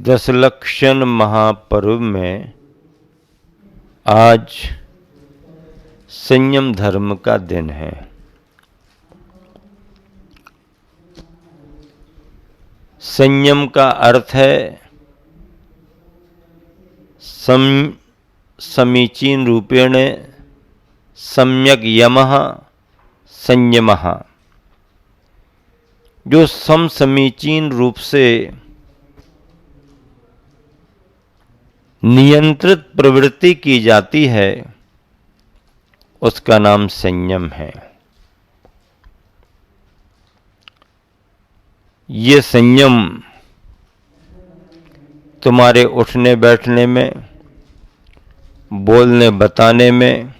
दशलक्षण महापर्व में आज संयम धर्म का दिन है। संयम का अर्थ है समीचीन रूपेण सम्यक यमः संयमः, जो समीचीन रूप से नियंत्रित प्रवृत्ति की जाती है उसका नाम संयम है। ये संयम तुम्हारे उठने बैठने में, बोलने बताने में,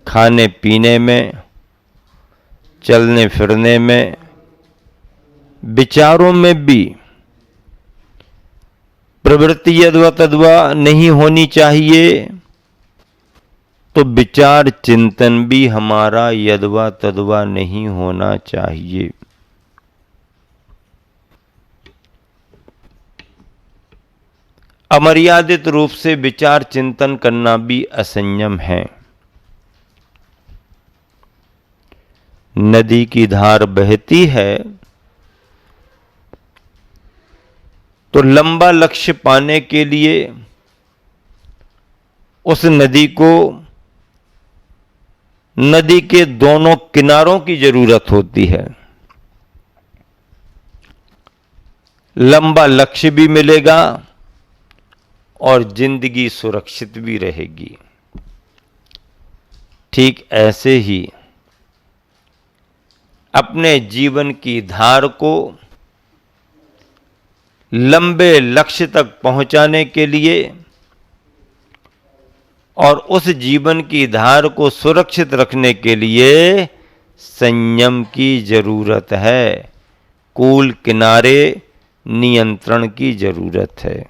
खाने पीने में, चलने फिरने में, विचारों में भी प्रवृत्ति यद्वा तद्वा नहीं होनी चाहिए, तो विचार चिंतन भी हमारा यद्वा तद्वा नहीं होना चाहिए। अमर्यादित रूप से विचार चिंतन करना भी असंयम है। नदी की धार बहती है तो लंबा लक्ष्य पाने के लिए उस नदी को नदी के दोनों किनारों की जरूरत होती है। लंबा लक्ष्य भी मिलेगा और जिंदगी सुरक्षित भी रहेगी। ठीक ऐसे ही अपने जीवन की धार को लंबे लक्ष्य तक पहुंचाने के लिए और उस जीवन की धार को सुरक्षित रखने के लिए संयम की जरूरत है। कूल किनारे नियंत्रण की जरूरत है।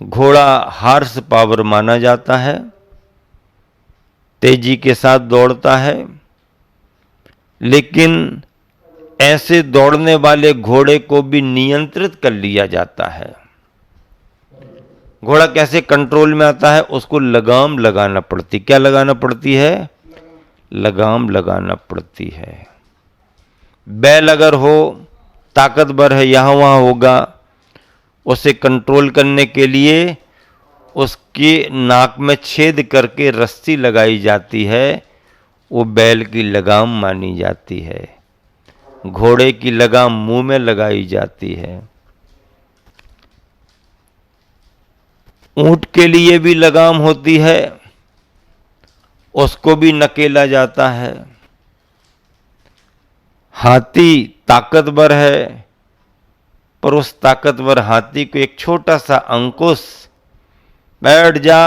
घोड़ा हॉर्स पावर माना जाता है, तेजी के साथ दौड़ता है, लेकिन ऐसे दौड़ने वाले घोड़े को भी नियंत्रित कर लिया जाता है। घोड़ा कैसे कंट्रोल में आता है? उसको लगाम लगाना पड़ती। क्या लगाना पड़ती है? लगाम लगाना पड़ती है। बैल अगर हो, ताकतवर है, यहां वहां होगा, उसे कंट्रोल करने के लिए उसके नाक में छेद करके रस्सी लगाई जाती है। वो बैल की लगाम मानी जाती है। घोड़े की लगाम मुंह में लगाई जाती है। ऊंट के लिए भी लगाम होती है, उसको भी नकेला जाता है। हाथी ताकतवर है, पर उस ताकतवर हाथी को एक छोटा सा अंकुश, बैठ जा,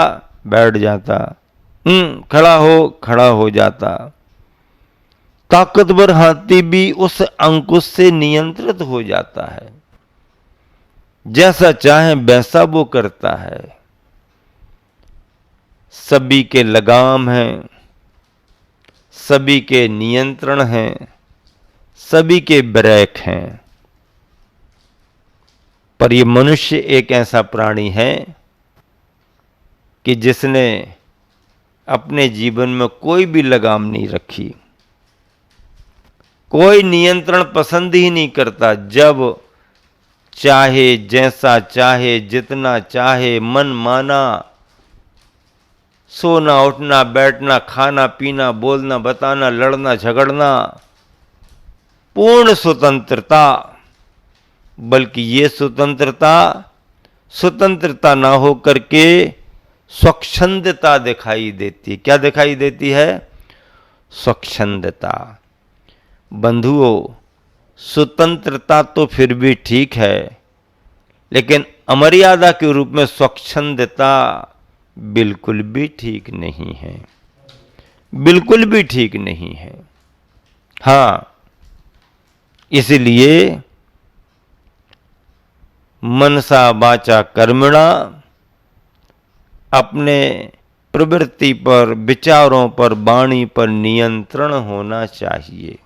बैठ जाता, खड़ा हो जाता। ताकतवर हाथी भी उस अंकुश से नियंत्रित हो जाता है। जैसा चाहे वैसा वो करता है। सभी के लगाम हैं, सभी के नियंत्रण हैं, सभी के ब्रेक हैं। पर ये मनुष्य एक ऐसा प्राणी है कि जिसने अपने जीवन में कोई भी लगाम नहीं रखी, कोई नियंत्रण पसंद ही नहीं करता। जब चाहे, जैसा चाहे, जितना चाहे, मन माना, सोना उठना बैठना, खाना पीना, बोलना बताना, लड़ना झगड़ना, पूर्ण स्वतंत्रता। बल्कि ये स्वतंत्रता ना हो करके स्वच्छंदता दिखाई देती है। क्या दिखाई देती है? स्वच्छंदता। बंधुओं, स्वतंत्रता तो फिर भी ठीक है, लेकिन अमर्यादा के रूप में स्वच्छंदता बिल्कुल भी ठीक नहीं है। बिल्कुल भी ठीक नहीं है। हां, इसलिए मनसा वाचा कर्मणा अपने प्रवृत्ति पर, विचारों पर, वाणी पर नियंत्रण होना चाहिए।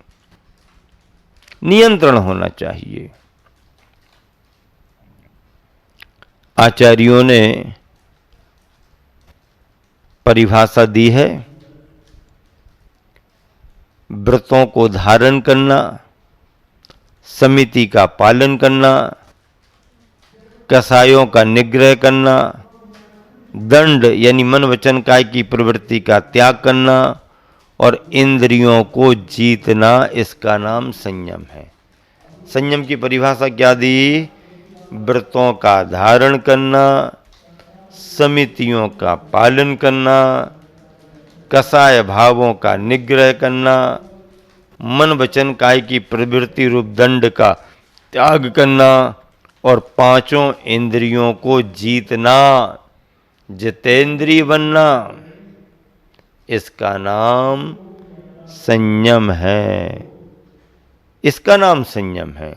नियंत्रण होना चाहिए। आचार्यों ने परिभाषा दी है। व्रतों को धारण करना, समिति का पालन करना, कसायों का निग्रह करना, दंड यानी मन वचन काय की प्रवृत्ति का त्याग करना और इंद्रियों को जीतना, इसका नाम संयम है। संयम की परिभाषा क्या दी? व्रतों का धारण करना, समितियों का पालन करना, कसाय भावों का निग्रह करना, मन वचन काय की प्रवृत्ति रूप दंड का त्याग करना और पांचों इंद्रियों को जीतना, जितेंद्रिय बनना, इसका नाम संयम है। इसका नाम संयम है।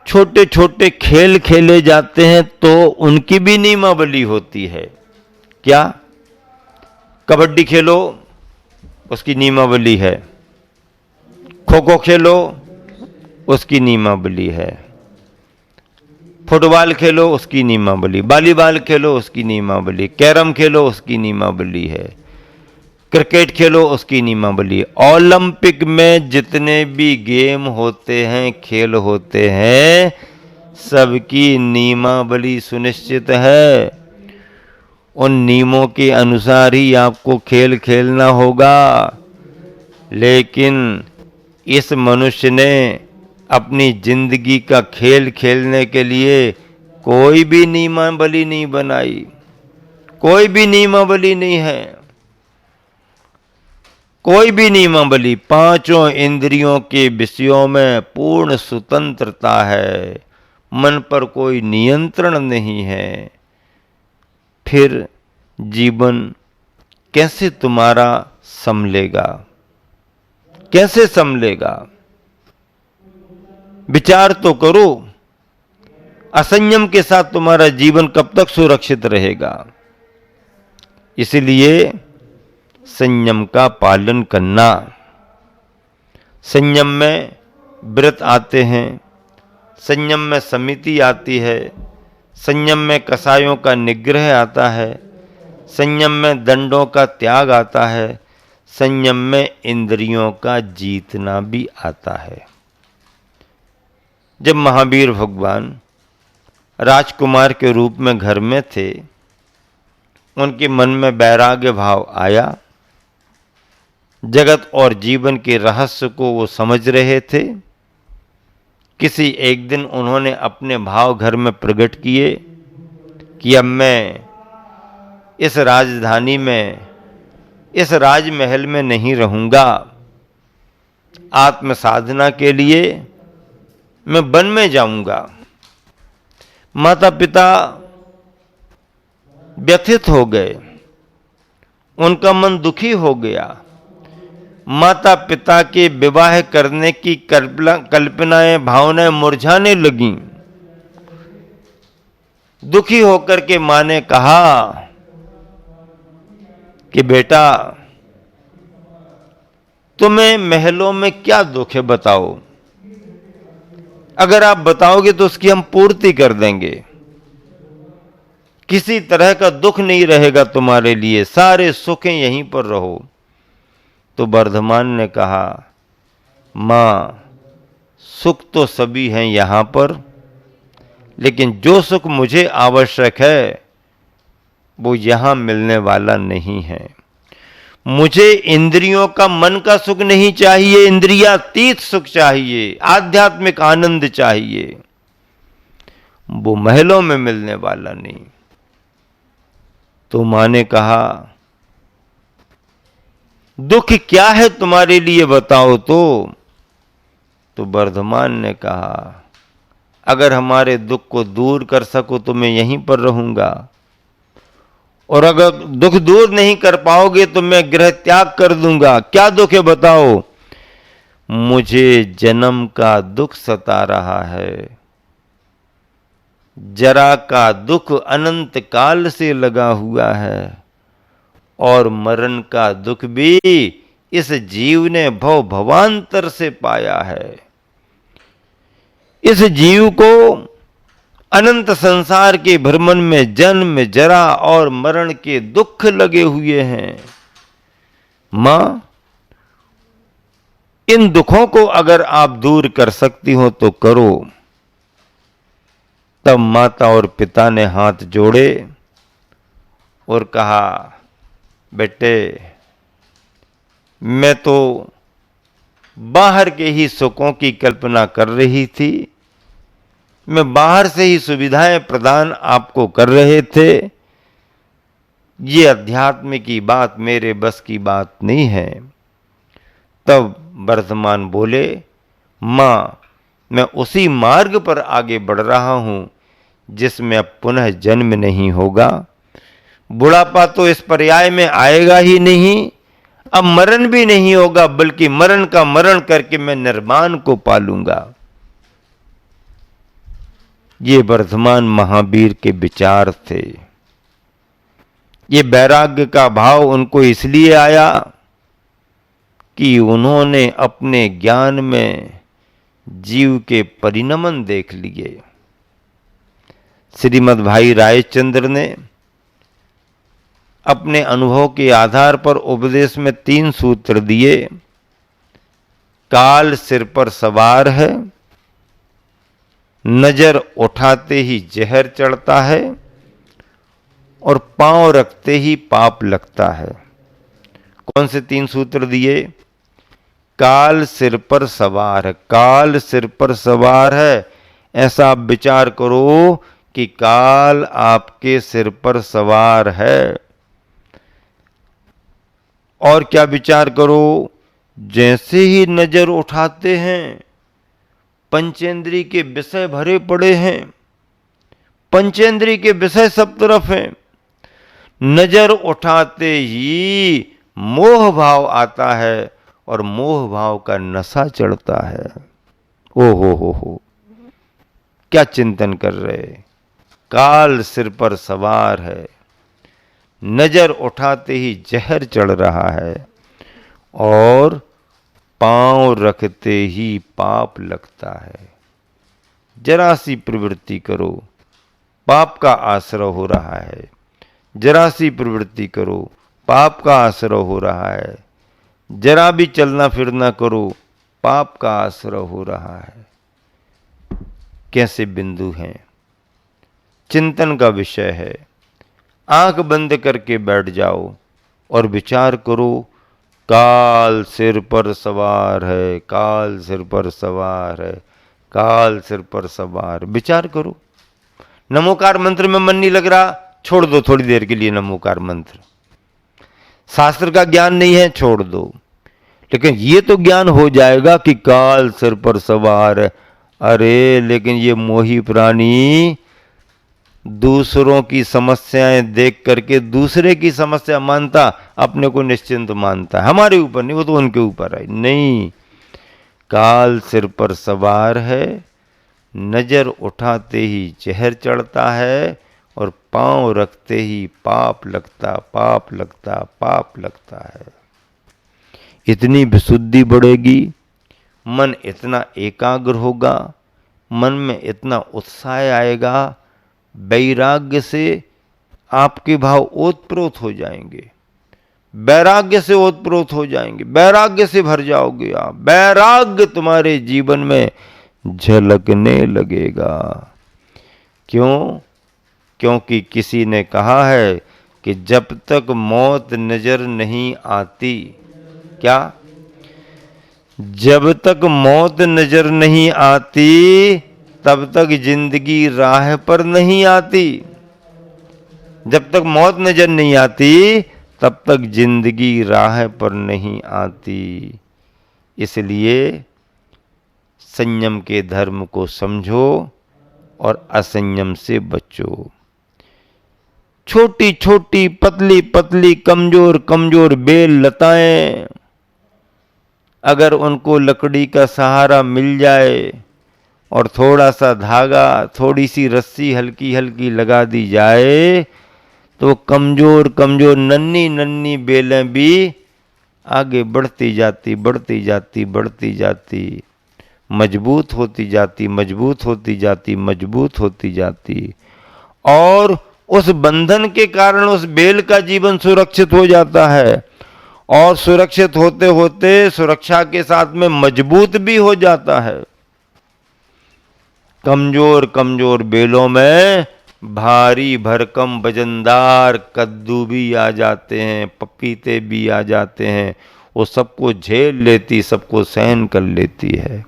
छोटे छोटे खेल खेले जाते हैं तो उनकी भी नियमावली होती है। क्या? कबड्डी खेलो, उसकी नियमावली है। खो खो खेलो, उसकी नियमावली है। फुटबॉल खेलो, उसकी नियमावली। वॉलीबॉल खेलो, उसकी नियमावली। कैरम खेलो, उसकी नियमावली है। क्रिकेट खेलो, उसकी नियमावली। ओलंपिक में जितने भी गेम होते हैं, खेल होते हैं, सबकी नियमावली सुनिश्चित है। उन नियमों के अनुसार ही आपको खेल खेलना होगा। लेकिन इस मनुष्य ने अपनी जिंदगी का खेल खेलने के लिए कोई भी नियमावली नहीं बनाई। कोई भी नियमावली नहीं है। कोई भी नियमावली। पांचों इंद्रियों के विषयों में पूर्ण स्वतंत्रता है। मन पर कोई नियंत्रण नहीं है। फिर जीवन कैसे तुम्हारा संभलेगा? कैसे संभलेगा? विचार तो करो। असंयम के साथ तुम्हारा जीवन कब तक सुरक्षित रहेगा? इसलिए संयम का पालन करना। संयम में व्रत आते हैं, संयम में समिति आती है, संयम में कसायों का निग्रह आता है, संयम में दंडों का त्याग आता है, संयम में इंद्रियों का जीतना भी आता है। जब महावीर भगवान राजकुमार के रूप में घर में थे, उनके मन में वैराग्य भाव आया। जगत और जीवन के रहस्य को वो समझ रहे थे। किसी एक दिन उन्होंने अपने भाव घर में प्रकट किए कि अब मैं इस राजधानी में, इस राजमहल में नहीं रहूंगा। आत्म साधना के लिए मैं वन में जाऊंगा। माता पिता व्यथित हो गए, उनका मन दुखी हो गया। माता पिता के विवाह करने की कल्पनाएं, भावनाएं मुरझाने लगीं। दुखी होकर के मां ने कहा कि बेटा, तुम्हें महलों में क्या दुख है, बताओ। अगर आप बताओगे तो उसकी हम पूर्ति कर देंगे। किसी तरह का दुख नहीं रहेगा तुम्हारे लिए, सारे सुखें यहीं पर रहो। तो वर्धमान ने कहा, मां, सुख तो सभी हैं यहां पर, लेकिन जो सुख मुझे आवश्यक है वो यहां मिलने वाला नहीं है। मुझे इंद्रियों का, मन का सुख नहीं चाहिए, इंद्रियातीत सुख चाहिए, आध्यात्मिक आनंद चाहिए। वो महलों में मिलने वाला नहीं। तो मां ने कहा, दुख क्या है तुम्हारे लिए, बताओ तो वर्धमान ने कहा, अगर हमारे दुख को दूर कर सको तो मैं यहीं पर रहूंगा, और अगर दुख दूर नहीं कर पाओगे तो मैं गृह त्याग कर दूंगा। क्या दुख है बताओ? मुझे जन्म का दुख सता रहा है, जरा का दुख अनंत काल से लगा हुआ है, और मरण का दुख भी इस जीव ने भव भवांतर से पाया है। इस जीव को अनंत संसार के भ्रमण में जन्म, जरा और मरण के दुख लगे हुए हैं। मां, इन दुखों को अगर आप दूर कर सकती हो तो करो। तब माता और पिता ने हाथ जोड़े और कहा, बेटे, मैं तो बाहर के ही सुखों की कल्पना कर रही थी, मैं बाहर से ही सुविधाएं प्रदान आपको कर रहे थे। ये अध्यात्म की बात मेरे बस की बात नहीं है। तब वर्धमान बोले, मां, मैं उसी मार्ग पर आगे बढ़ रहा हूं जिसमें अब पुनः जन्म नहीं होगा। बुढ़ापा तो इस पर्याय में आएगा ही नहीं, अब मरण भी नहीं होगा, बल्कि मरण का मरण करके मैं निर्वाण को पालूंगा। ये वर्धमान महावीर के विचार थे। ये वैराग्य का भाव उनको इसलिए आया कि उन्होंने अपने ज्ञान में जीव के परिणमन देख लिए। श्रीमद् भाई रायचंद्र ने अपने अनुभव के आधार पर उपदेश में 3 सूत्र दिए। काल सिर पर सवार है, नजर उठाते ही जहर चढ़ता है और पांव रखते ही पाप लगता है। कौन से 3 सूत्र दिए? काल सिर पर सवार है, काल सिर पर सवार है। ऐसा आप विचार करो कि काल आपके सिर पर सवार है। और क्या विचार करो, जैसे ही नजर उठाते हैं पंचेंद्री के विषय भरे पड़े हैं, पंचेंद्री के विषय सब तरफ हैं। नजर उठाते ही मोह भाव आता है और मोह भाव का नशा चढ़ता है। ओ हो, क्या चिंतन कर रहे। काल सिर पर सवार है, नजर उठाते ही जहर चढ़ रहा है और पांव रखते ही पाप लगता है। जरा सी प्रवृत्ति करो, पाप का आश्रय हो रहा है। जरा सी प्रवृत्ति करो, पाप का आश्रय हो रहा है। जरा भी चलना फिरना करो, पाप का आश्रय हो रहा है। कैसे बिंदु हैं, चिंतन का विषय है। आंख बंद करके बैठ जाओ और विचार करो, काल सिर पर सवार है, काल सिर पर सवार है, काल सिर पर सवार। विचार करो। नमोकार मंत्र में मन नहीं लग रहा, छोड़ दो थोड़ी देर के लिए नमोकार मंत्र। शास्त्र का ज्ञान नहीं है, छोड़ दो। लेकिन ये तो ज्ञान हो जाएगा कि काल सिर पर सवार है। अरे लेकिन ये मोही प्राणी दूसरों की समस्याएं देख करके दूसरे की समस्या मानता, अपने को निश्चिंत मानता है। हमारे ऊपर नहीं, वो तो उनके ऊपर है। नहीं, काल सिर पर सवार है, नजर उठाते ही जहर चढ़ता है और पांव रखते ही पाप लगता, पाप लगता, पाप लगता है। इतनी विशुद्धि बढ़ेगी, मन इतना एकाग्र होगा, मन में इतना उत्साह आएगा, वैराग्य से आपके भाव ओतप्रोत हो जाएंगे, वैराग्य से ओतप्रोत हो जाएंगे, वैराग्य से भर जाओगे आप। वैराग्य तुम्हारे जीवन में झलकने लगेगा। क्यों? क्योंकि किसी ने कहा है कि जब तक मौत नजर नहीं आती, क्या? जब तक मौत नजर नहीं आती तब तक जिंदगी राह पर नहीं आती। जब तक मौत नजर नहीं आती तब तक जिंदगी राह पर नहीं आती। इसलिए संयम के धर्म को समझो और असंयम से बचो। छोटी छोटी, पतली पतली, कमजोर कमजोर बेल लताएं, अगर उनको लकड़ी का सहारा मिल जाए और थोड़ा सा धागा, थोड़ी सी रस्सी हल्की हल्की लगा दी जाए तो कमजोर कमजोर नन्ही नन्ही बेलें भी आगे बढ़ती जाती, बढ़ती जाती, बढ़ती जाती। मजबूत होती जाती, मजबूत होती जाती, मजबूत होती जाती, और उस बंधन के कारण उस बेल का जीवन सुरक्षित हो जाता है, और सुरक्षित होते होते सुरक्षा के साथ में मजबूत भी हो जाता है। कमजोर कमजोर बेलों में भारी भरकम वजनदार कद्दू भी आ जाते हैं, पपीते भी आ जाते हैं, वो सबको झेल लेती, सबको सहन कर लेती है।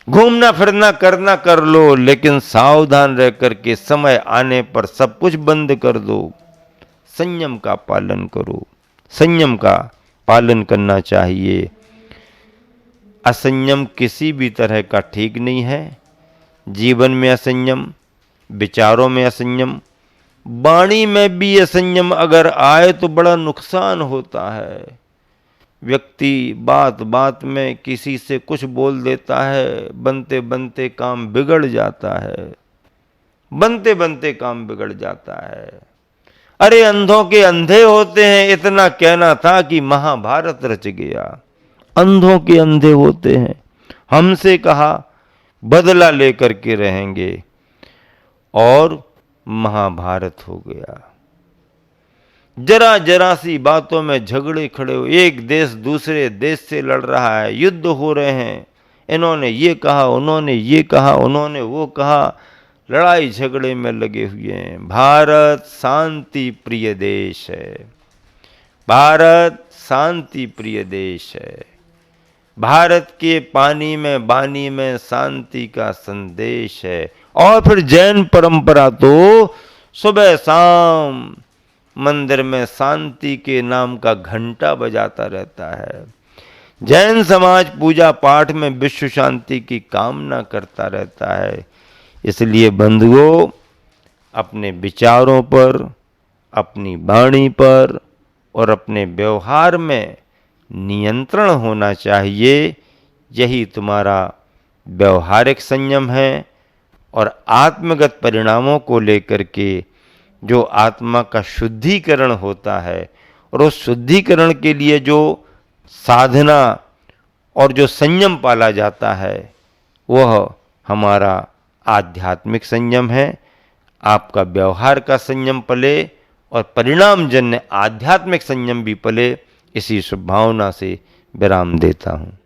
घूमना फिरना करना कर लो, लेकिन सावधान रह करके समय आने पर सब कुछ बंद कर दो। संयम का पालन करो, संयम का पालन करना चाहिए। असंयम किसी भी तरह का ठीक नहीं है। जीवन में असंयम, विचारों में असंयम, वाणी में भी असंयम अगर आए तो बड़ा नुकसान होता है। व्यक्ति बात बात में किसी से कुछ बोल देता है, बनते बनते काम बिगड़ जाता है, बनते बनते काम बिगड़ जाता है। अरे अंधों के अंधे होते हैं, इतना कहना था कि महाभारत रच गया। अंधों के अंधे होते हैं, हमसे कहा बदला लेकर के रहेंगे, और महाभारत हो गया। जरा जरा सी बातों में झगड़े खड़े हो, एक देश दूसरे देश से लड़ रहा है, युद्ध हो रहे हैं, इन्होंने ये कहा, उन्होंने ये कहा, उन्होंने वो कहा, लड़ाई झगड़े में लगे हुए हैं। भारत शांति प्रिय देश है, भारत शांति प्रिय देश है। भारत के पानी में बानी में शांति का संदेश है। और फिर जैन परंपरा तो सुबह शाम मंदिर में शांति के नाम का घंटा बजाता रहता है। जैन समाज पूजा पाठ में विश्व शांति की कामना करता रहता है। इसलिए बंधुओं, अपने विचारों पर, अपनी वाणी पर और अपने व्यवहार में नियंत्रण होना चाहिए। यही तुम्हारा व्यवहारिक संयम है। और आत्मगत परिणामों को लेकर के जो आत्मा का शुद्धिकरण होता है, और उस शुद्धिकरण के लिए जो साधना और जो संयम पाला जाता है, वह हमारा आध्यात्मिक संयम है। आपका व्यवहार का संयम पले और परिणामजन्य आध्यात्मिक संयम भी पले, इसी शुभ भावना से विराम देता हूँ।